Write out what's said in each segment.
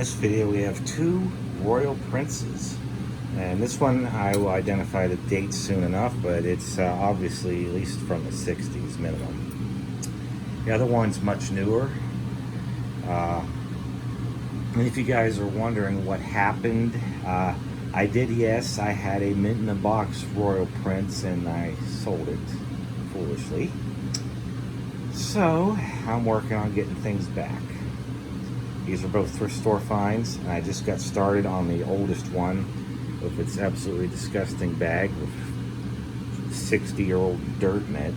this video we have two Royal Princes, and this one I will identify the date soon enough, but it's obviously at least from the 60s minimum. The other one's much newer. And if you guys are wondering what happened, I did, yes, I had a mint in a box Royal Prince and I sold it foolishly. So I'm working on getting things back. These are both thrift store finds, and I just got started on the oldest one with its absolutely disgusting bag with 60-year-old dirt in it.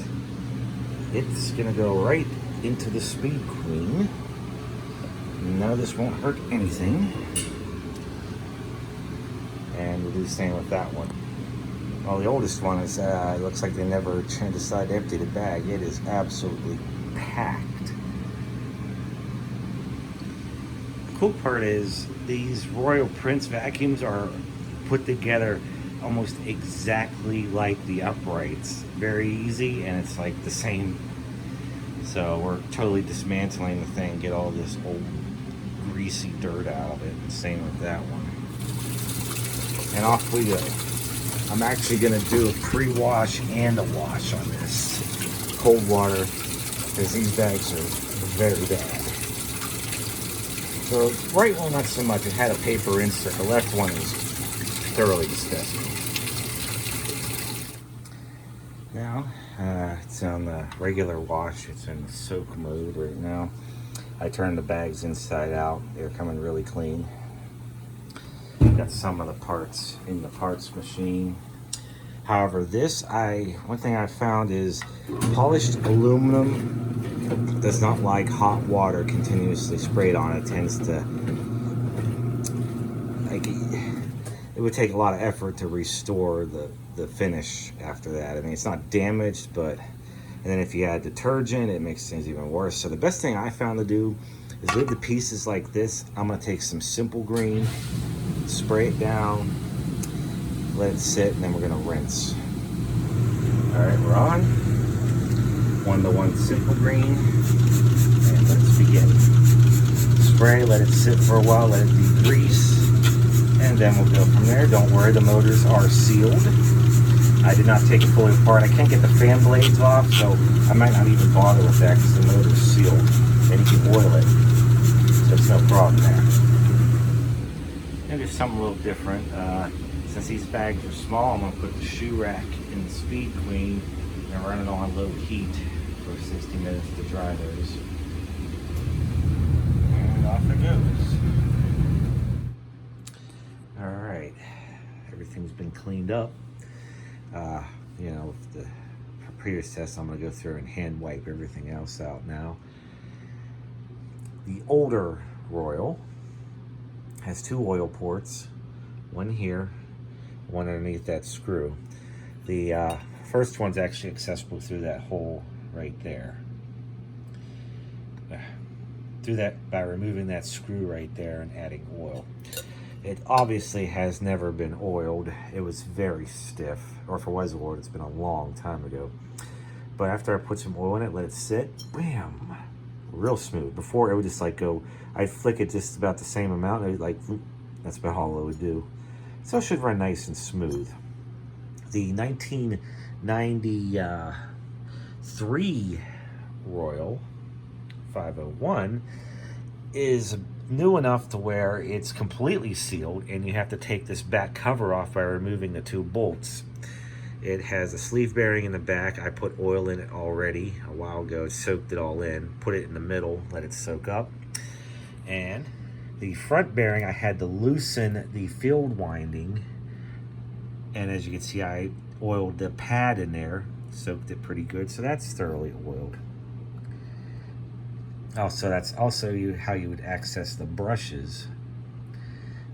It's gonna go right into the Speed Queen. None of this won't hurt anything. And we'll do the same with that one. Well, the oldest one is, it looks like they never decided to empty the bag. It is absolutely packed. The cool part is these Royal Prince vacuums are put together almost exactly like the uprights. Very easy, and it's like the same. So we're totally dismantling the thing, get all this old greasy dirt out of it. And same with that one. And off we go. I'm actually gonna do a pre-wash and a wash on this. Cold water, because these bags are very bad. So right one, not so much. It had a paper insert. The left one is thoroughly disgusting. Now, it's on the regular wash. It's in soak mode right now. I turned the bags inside out. They're coming really clean. Got some of the parts in the parts machine. However, one thing I found is polished aluminum does not like hot water continuously sprayed on it. It tends to, like, it would take a lot of effort to restore the finish after that. I mean, it's not damaged, but, and then if you add detergent, it makes things even worse. So the best thing I found to do is with the pieces like this, I'm gonna take some Simple Green, spray it down, let it sit, and then we're gonna rinse. All right, we're on. 1-to-1 Simple Green, and let's begin. Spray, let it sit for a while, let it degrease, and then we'll go from there. Don't worry, the motors are sealed. I did not take it fully apart. I can't get the fan blades off, so I might not even bother with that because the motor's sealed. Then you can oil it, so it's no problem there. And there's something a little different. Since these bags are small, I'm going to put the shoe rack in the Speed Queen and run it on low heat for 60 minutes to dry those. And off it goes. Alright, everything's been cleaned up. You know, with the previous test, I'm going to go through and hand wipe everything else out now. The older Royal has two oil ports, one here, one underneath that screw. The first one's actually accessible through that hole right there. Do that by removing that screw right there and adding oil. It obviously has never been oiled. It was very stiff, or if it was oiled, it's been a long time ago. But after I put some oil in it, let it sit, bam, real smooth. Before it would just like go, I'd flick it just about the same amount, and it would like, that's about all it would do. So it should run nice and smooth. The 1993 Royal 501 is new enough to where it's completely sealed, and you have to take this back cover off by removing the two bolts. It has a sleeve bearing in the back. I put oil in it already a while ago, soaked it all in, put it in the middle, let it soak up. And the front bearing, I had to loosen the field winding, and as you can see, I oiled the pad in there, soaked it pretty good, so that's thoroughly oiled. Also, that's also how you would access the brushes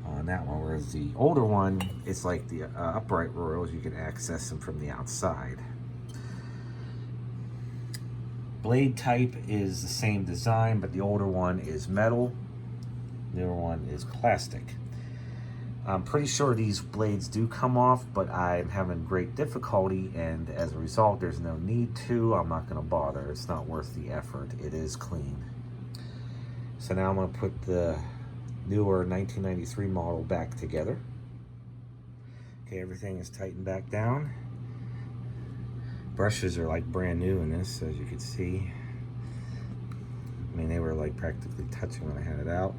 on that one, whereas the older one, it's like the upright Royals, you can access them from the outside. Blade type is the same design, but the older one is metal, the newer one is plastic. I'm pretty sure these blades do come off, but I'm having great difficulty, and as a result, there's no need to. I'm not going to bother. It's not worth the effort. It is clean. So now I'm going to put the newer 1993 model back together. Okay, everything is tightened back down. Brushes are like brand new in this, as you can see. I mean, they were like practically touching when I had it out.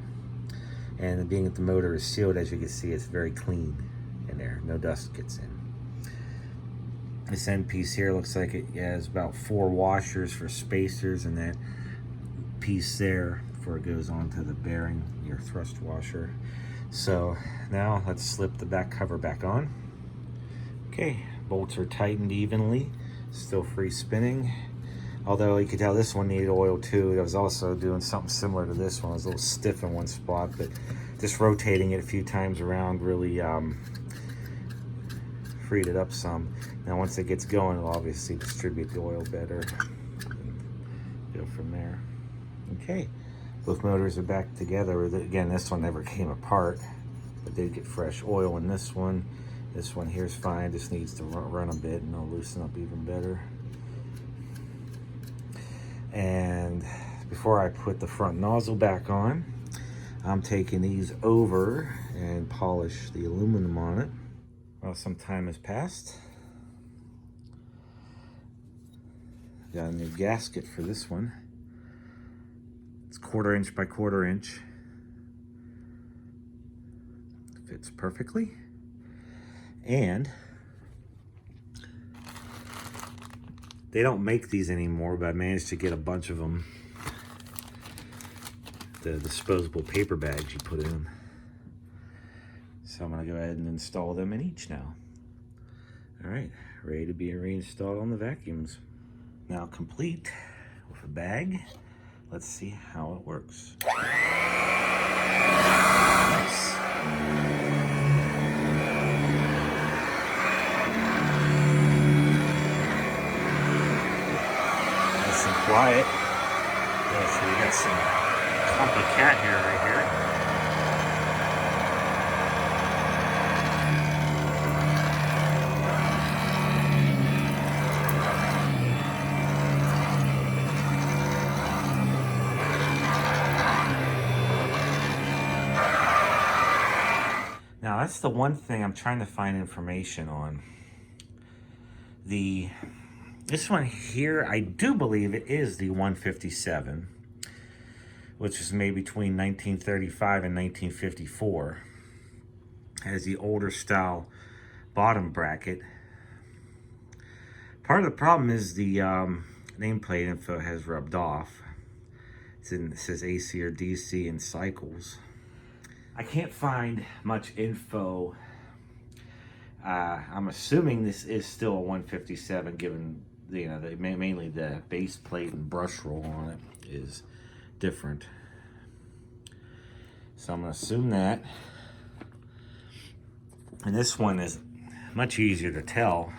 And being that the motor is sealed, as you can see, it's very clean in there. No dust gets in. This end piece here looks like it has about 4 washers for spacers, and that piece there before it goes onto the bearing, your thrust washer. So now let's slip the back cover back on. Okay, bolts are tightened evenly, still free spinning. Although you could tell this one needed oil too. I was also doing something similar to this one. It was a little stiff in one spot, but just rotating it a few times around really freed it up some. Now once it gets going, it'll obviously distribute the oil better. Go from there. Okay, both motors are back together. Again, this one never came apart, but did get fresh oil in this one. This one here's fine, just needs to run a bit and it'll loosen up even better. And before I put the front nozzle back on, I'm taking these over and polish the aluminum on it. Well, some time has passed. Got a new gasket for this one. It's 1/4 inch by 1/4 inch. Fits perfectly. And they don't make these anymore, but I managed to get a bunch of them. The disposable paper bags you put in. So I'm gonna go ahead and install them in each now. All right, ready to be reinstalled on the vacuums. Now complete with a bag. Let's see how it works. Nice. Nice and quiet. Yeah, so we got some clumpy cat hair right here. Now that's the one thing I'm trying to find information on. This one here, I do believe it is the 157, which was made between 1935 and 1954. Has the older style bottom bracket. Part of the problem is the nameplate info has rubbed off. It says AC or DC in cycles. I can't find much info. I'm assuming this is still a 157, given mainly the base plate and brush roll on it is different. So I'm gonna assume that. And this one is much easier to tell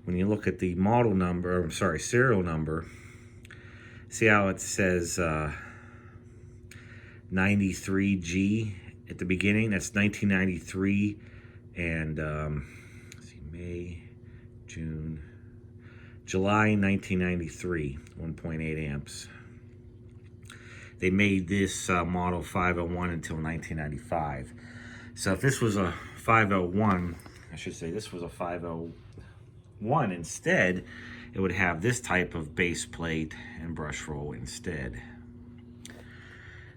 when you look at the model number. I'm sorry, serial number. See how it says 93G at the beginning? That's 1993, and let's see, May, June, July 1993, 1.8 amps. They made this model 501 until 1995. So if this was a 501, I should say this was a 501 instead, it would have this type of base plate and brush roll instead.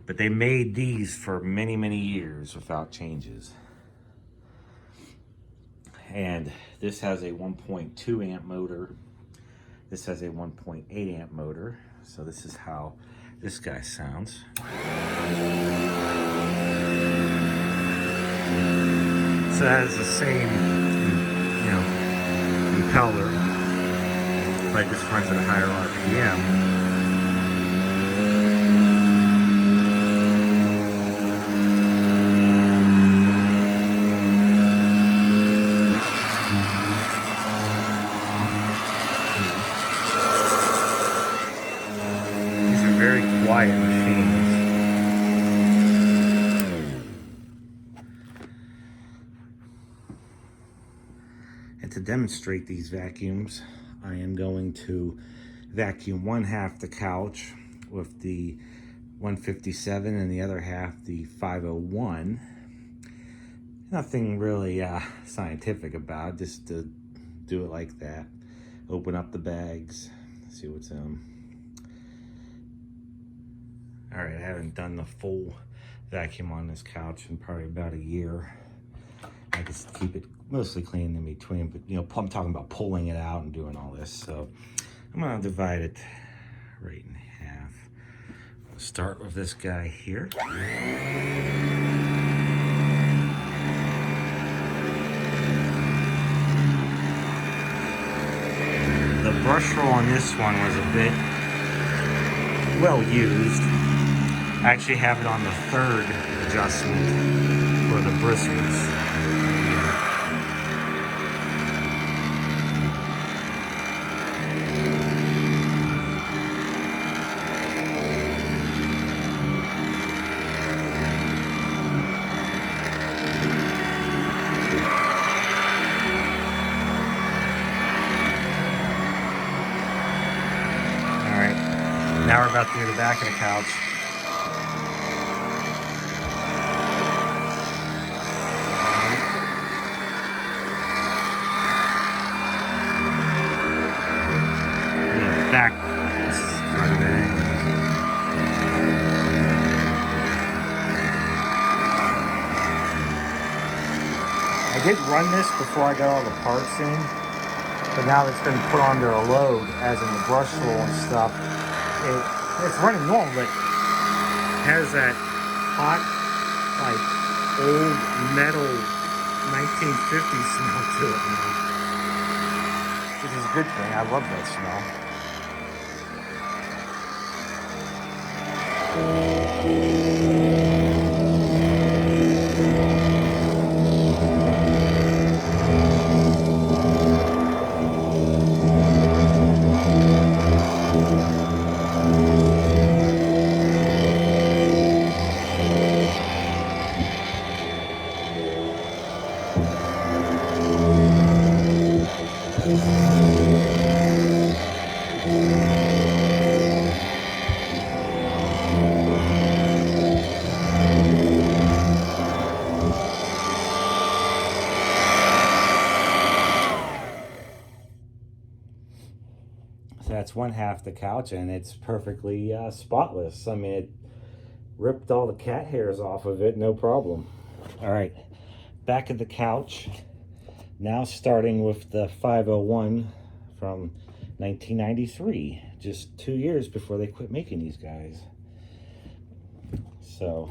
But they made these for many, many years without changes. And this has a 1.2 amp motor. This has a 1.8 amp motor. So this is how this guy sounds. So that is the same, impeller, but it just runs at a higher RPM. These are very quiet machines. And to demonstrate these vacuums, I am going to vacuum 1/2 the couch with the 157 and the other half the 501. Nothing really scientific about it, just to do it like that. Open up the bags, see what's in them. All right, I haven't done the full vacuum on this couch in probably about a year. I just keep it mostly clean in between, but you know, I'm talking about pulling it out and doing all this. So I'm gonna divide it right in half. I'll start with this guy here. The brush roll on this one was a bit well used. I actually have it on the third adjustment for the bristles. Now we're about to do the back of the couch. Yeah, back. I did run this before I got all the parts in, but now it's been put under a load, as in the brush roll and stuff. It's running normal, but it has that hot, like, old metal 1950s smell to it now. Which is a good thing. I love that smell. So that's one half the couch, and it's perfectly spotless. I mean, it ripped all the cat hairs off of it, no problem. All right, back of the couch. Now starting with the 501 from 1993, just 2 years before they quit making these guys. So,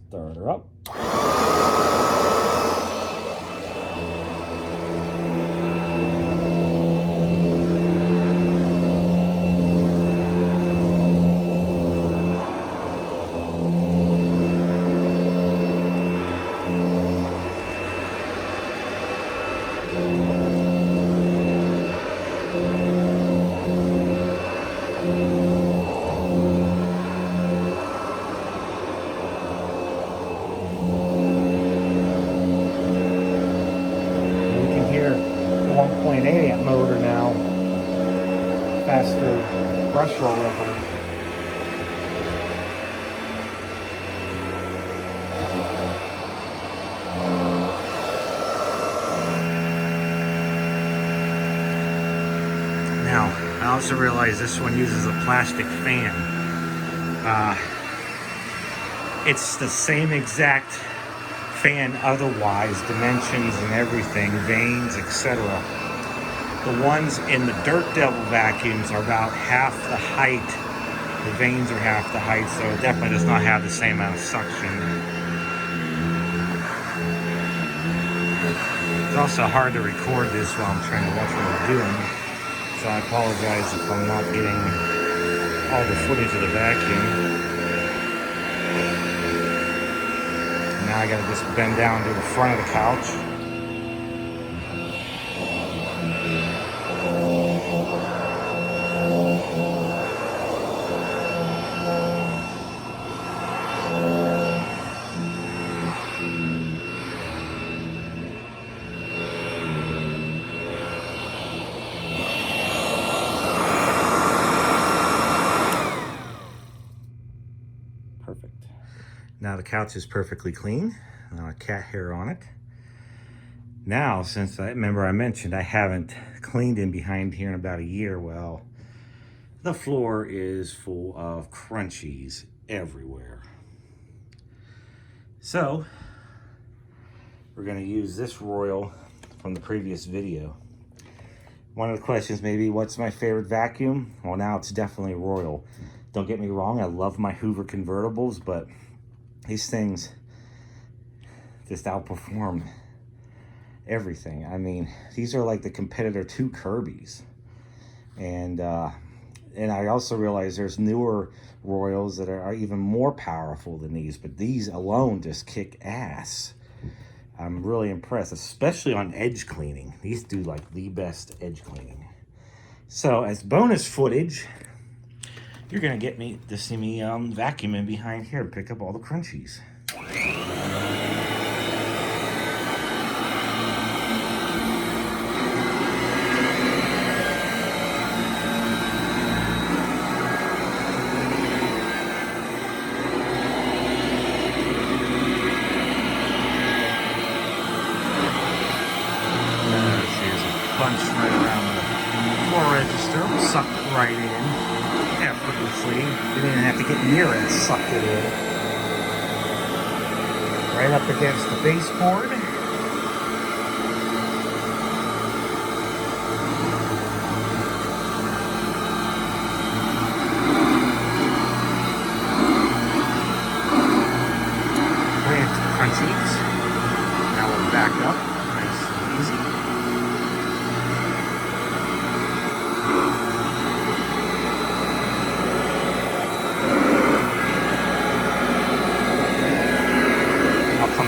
start her up. Motor now, faster brush roll level. Now, I also realize this one uses a plastic fan. It's the same exact fan otherwise, dimensions and everything, vanes, etc. The ones in the Dirt Devil vacuums are about half the height. The vanes are half the height, so it definitely does not have the same amount of suction. It's also hard to record this while I'm trying to watch what I'm doing, so I apologize if I'm not getting all the footage of the vacuum. Now I gotta just bend down to the front of the couch. the couch is perfectly clean. Not a cat hair on it. Now, since I mentioned I haven't cleaned in behind here in about a year, well, the floor is full of crunchies everywhere. So, we're gonna use this Royal from the previous video. One of the questions maybe, what's my favorite vacuum? Well, now it's definitely Royal. Don't get me wrong, I love my Hoover convertibles, but these things just outperform everything. I mean, these are like the competitor to Kirby's. And I also realize there's newer Royals that are even more powerful than these, but these alone just kick ass. I'm really impressed, especially on edge cleaning. These do like the best edge cleaning. So as bonus footage, you're gonna get to see me vacuuming behind here to pick up all the crunchies. Bunch right around the floor register, sucked right in effortlessly. Didn't even have to get near it, sucked it in. Right up against the baseboard. Plant crunchies. Now we'll back up, nice and easy.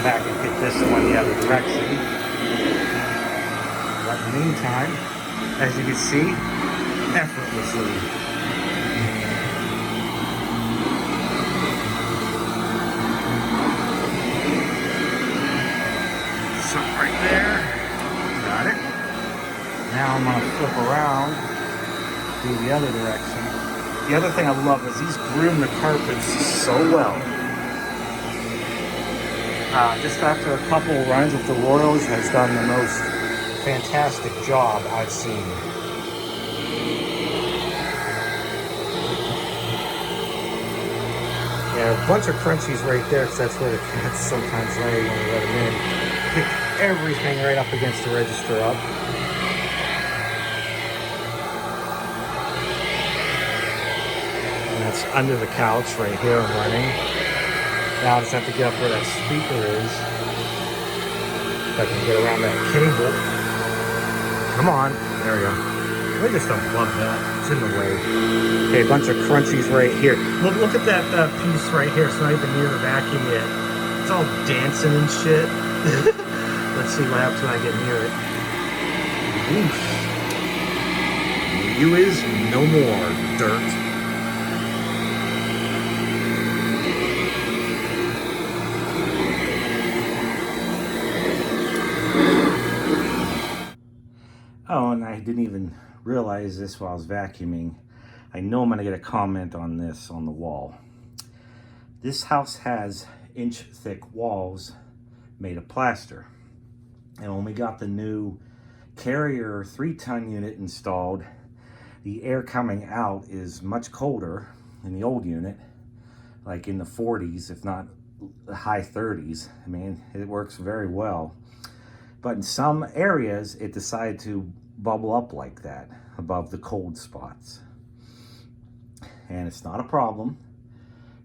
Back and hit this one the other direction. But in the meantime, as you can see, effortlessly. So right there, got it. Now I'm gonna flip around, do the other direction. The other thing I love is these groom the carpets so well. Just after a couple runs with the Royals, has done the most fantastic job I've seen. Yeah, a bunch of crunchies right there, because that's where the cats sometimes lay when we let them in. Pick everything right up against the register up. And that's under the couch right here I'm running. Now I just have to get up where that speaker is. If I can get around that cable. Come on. There we go. Let me just unplug that. It's in the way. Okay, a bunch of crunchies right here. Look at that piece right here. It's not even near the vacuum yet. It's all dancing and shit. Let's see what happens when I get near it. Oof. You is no more, dirt. Oh, and I didn't even realize this while I was vacuuming. I know I'm gonna get a comment on this on the wall. This house has inch-thick walls made of plaster. And when we got the new Carrier 3-ton unit installed, the air coming out is much colder than the old unit, like in the 40s, if not the high 30s. I mean, it works very well. But in some areas, it decided to bubble up like that above the cold spots. And it's not a problem.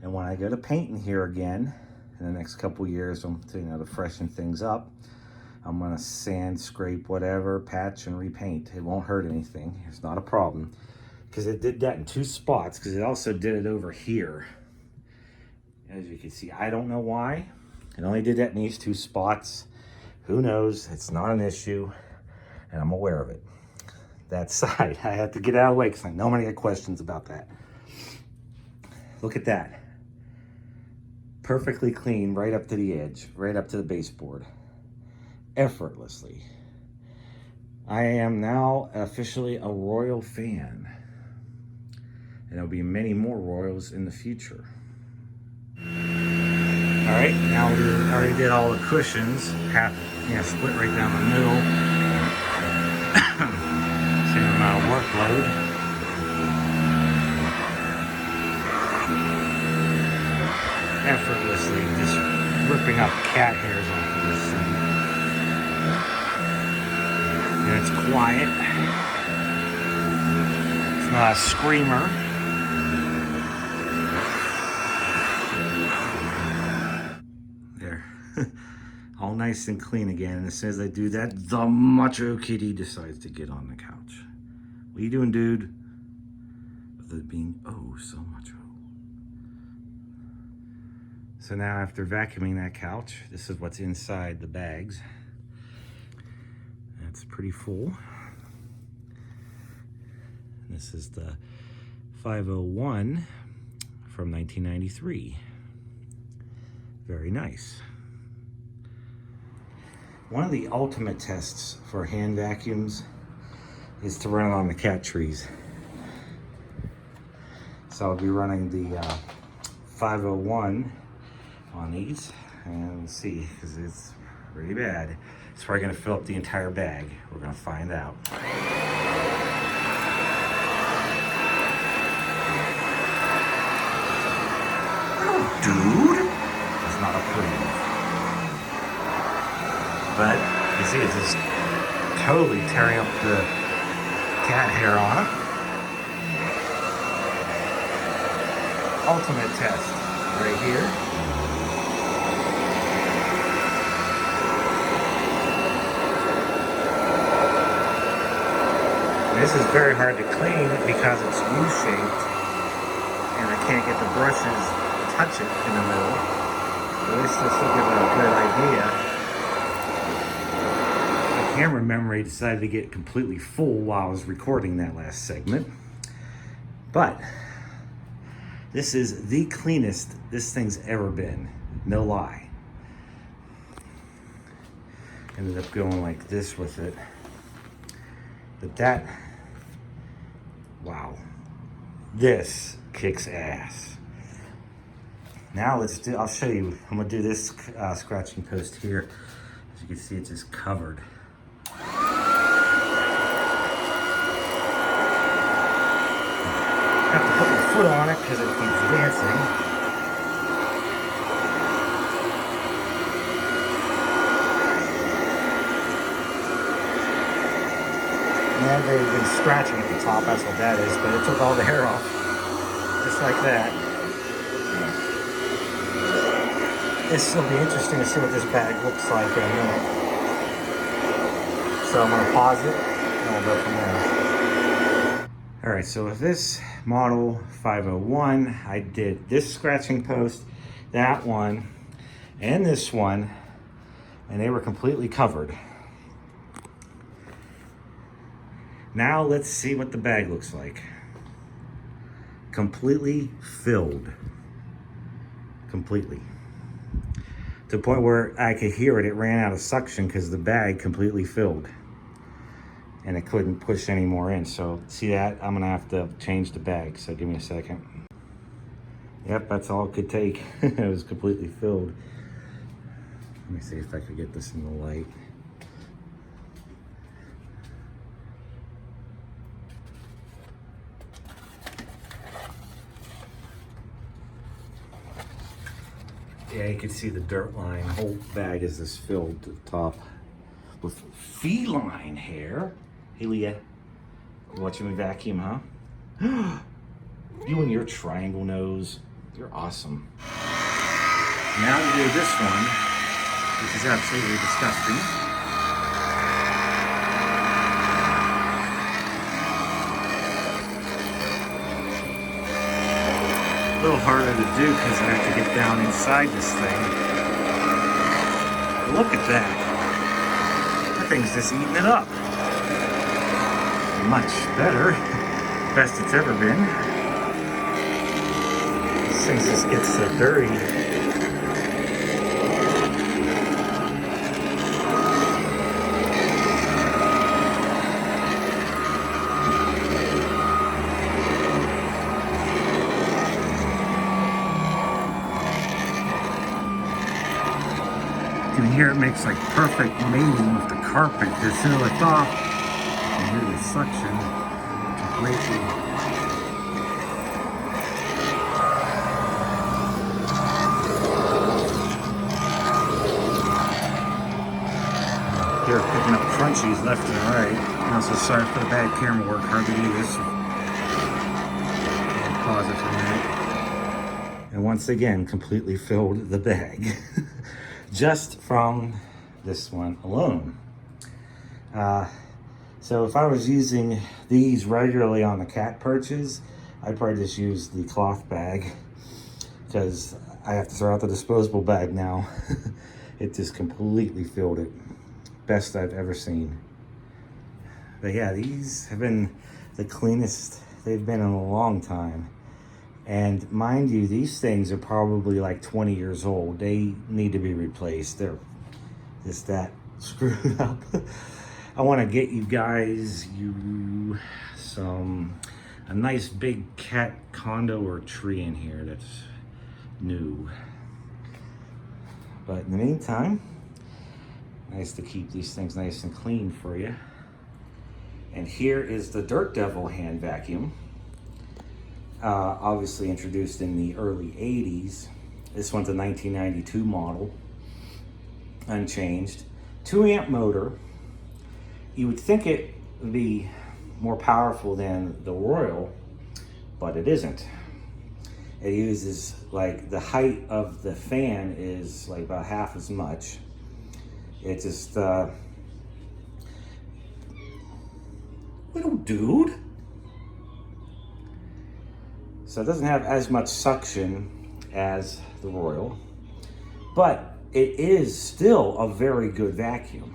And when I go to painting here again, in the next couple years, I'm to freshen things up, I'm gonna sand, scrape, whatever, patch, and repaint. It won't hurt anything. It's not a problem. Because it did that in 2 spots, because it also did it over here. As you can see, I don't know why. It only did that in these 2 spots. Who knows? It's not an issue, and I'm aware of it. That side, I have to get out of the way because I know I'm gonna get questions about that. Look at that. Perfectly clean right up to the edge, right up to the baseboard. Effortlessly. I am now officially a Royal fan. And there'll be many more Royals in the future. Alright, now we already did all the cushions, half, split right down the middle. Same amount of workload. Effortlessly just ripping up cat hairs off of this thing. And it's quiet. It's not a screamer. There. All nice and clean again. And as soon as I do that, the macho kitty decides to get on the couch. What are you doing, dude? With it being oh so macho. So now after vacuuming that couch, this is what's inside the bags. It's pretty full. This is the 501 from 1993. Very nice. One of the ultimate tests for hand vacuums is to run it on the cat trees. So I'll be running the 501 on these, and we'll see, because it's pretty bad. It's probably going to fill up the entire bag. We're going to find out. Oh, dude, it's not approved. But you see, it's just totally tearing up the cat hair on it. Ultimate test right here. This is very hard to clean because it's U-shaped and I can't get the brushes to touch it in the middle. But this will give it a good idea. The camera memory decided to get completely full while I was recording that last segment. But this is the cleanest this thing's ever been. No lie. Ended up going like this with it. But that, wow, this kicks ass. Now I'll show you, I'm gonna do this scratching post here. As you can see, it's just covered. I have to put my foot on it because it keeps dancing. And they've been scratching at the top, that's what that is, but it took all the hair off, just like that. This will be interesting to see what this bag looks like in a minute. So I'm going to pause it, and we'll go from there. Alright, so with this model 501, I did this scratching post, that one, and this one, and they were completely covered. Now let's see what the bag looks like. Completely filled. Completely. To the point where I could hear it, it ran out of suction because the bag completely filled. And it couldn't push any more in. So see that? I'm gonna have to change the bag, so give me a second. Yep, that's all it could take. It was completely filled. Let me see if I could get this in the light. Yeah, you can see the dirt line. The whole bag is this filled to the top with feline hair. Hey, Leah, you watching me vacuum, huh? You and your triangle nose, you're awesome. Now we do this one, which is absolutely disgusting. A little harder to do because I have to get down inside this thing. But look at that. That thing's just eating it up. Much better. Best it's ever been. This thing just gets so dirty. can hear it makes like perfect mating with the carpet. As soon as I lift off, you can hear the suction completely. Here, picking up crunchies left and right. I'm also sorry for the bad camera work. Hard to do this. I'll pause it for a minute. And once again, completely filled the bag. Just from this one alone. So if I was using these regularly on the cat perches, I'd probably just use the cloth bag, because I have to throw out the disposable bag now. It just completely filled it. Best I've ever seen. But yeah, these have been the cleanest they've been in a long time. And mind you, these things are probably like 20 years old. They need to be replaced. They're just that screwed up. I want to get you guys a nice big cat condo or tree in here that's new. But in the meantime, nice to keep these things nice and clean for you. And here is the Dirt Devil hand vacuum. Obviously introduced in the early 80s. This one's a 1992 model, unchanged. 2-amp motor. You would think it would be more powerful than the Royal, but it isn't. It uses, like, the height of the fan is like about half as much. It just, little dude. So it doesn't have as much suction as the Royal, but it is still a very good vacuum.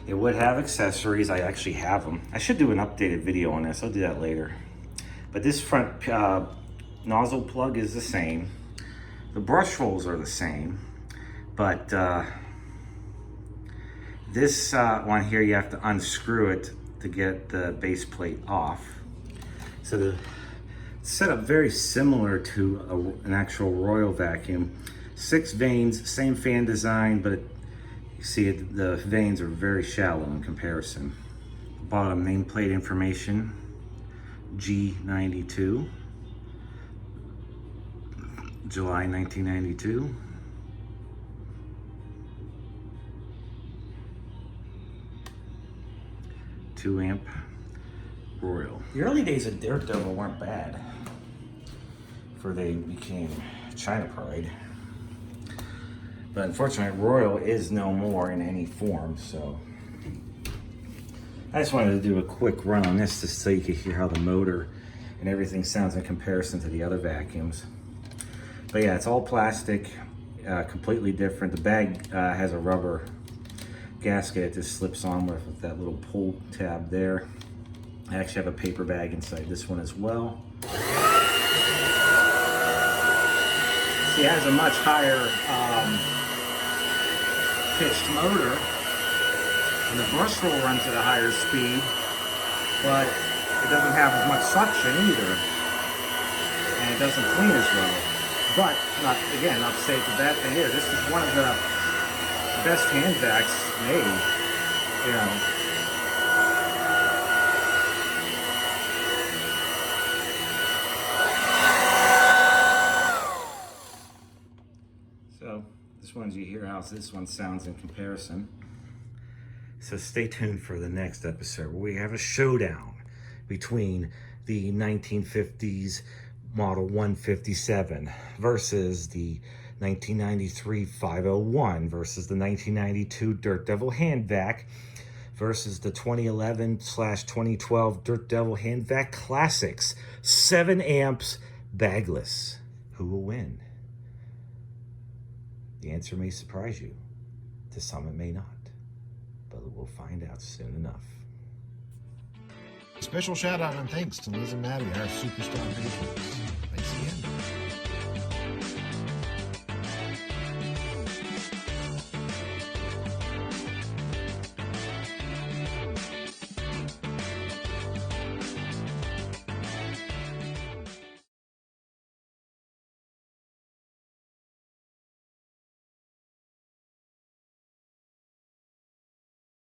It would have accessories. I actually have them. I should do an updated video on this. I'll do that later. But this front nozzle plug is the same. The brush rolls are the same, but this one here, you have to unscrew it to get the base plate off. So the setup very similar to an actual Royal vacuum. 6 vanes, same fan design, but you see the vanes are very shallow in comparison. Bottom nameplate information, G92, July 1992. Two-amp Royal. The early days of Dirt Devil weren't bad before they became China Pride. But unfortunately, Royal is no more in any form, so I just wanted to do a quick run on this just so you could hear how the motor and everything sounds in comparison to the other vacuums. But yeah, it's all plastic, completely different. The bag has a rubber gasket. It just slips on with that little pull tab there. I actually have a paper bag inside this one as well. See, it has a much higher pitched motor, and the brush roll runs at a higher speed, but it doesn't have as much suction either, and it doesn't clean as well. But not to say it's a bad thing here. This is one of the best hand vacs made, you know. So this one's, you hear how this one sounds in comparison. So stay tuned for the next episode where we have a showdown between the 1950s Model 157 versus the 1993 501 versus the 1992 Dirt Devil hand vac versus the 2011/2012 Dirt Devil hand vac classics. 7 amps bagless. Who will win? The answer may surprise you. To some it may not. But we'll find out soon enough. Special shout out and thanks to Liz and Maddie, our superstar patrons.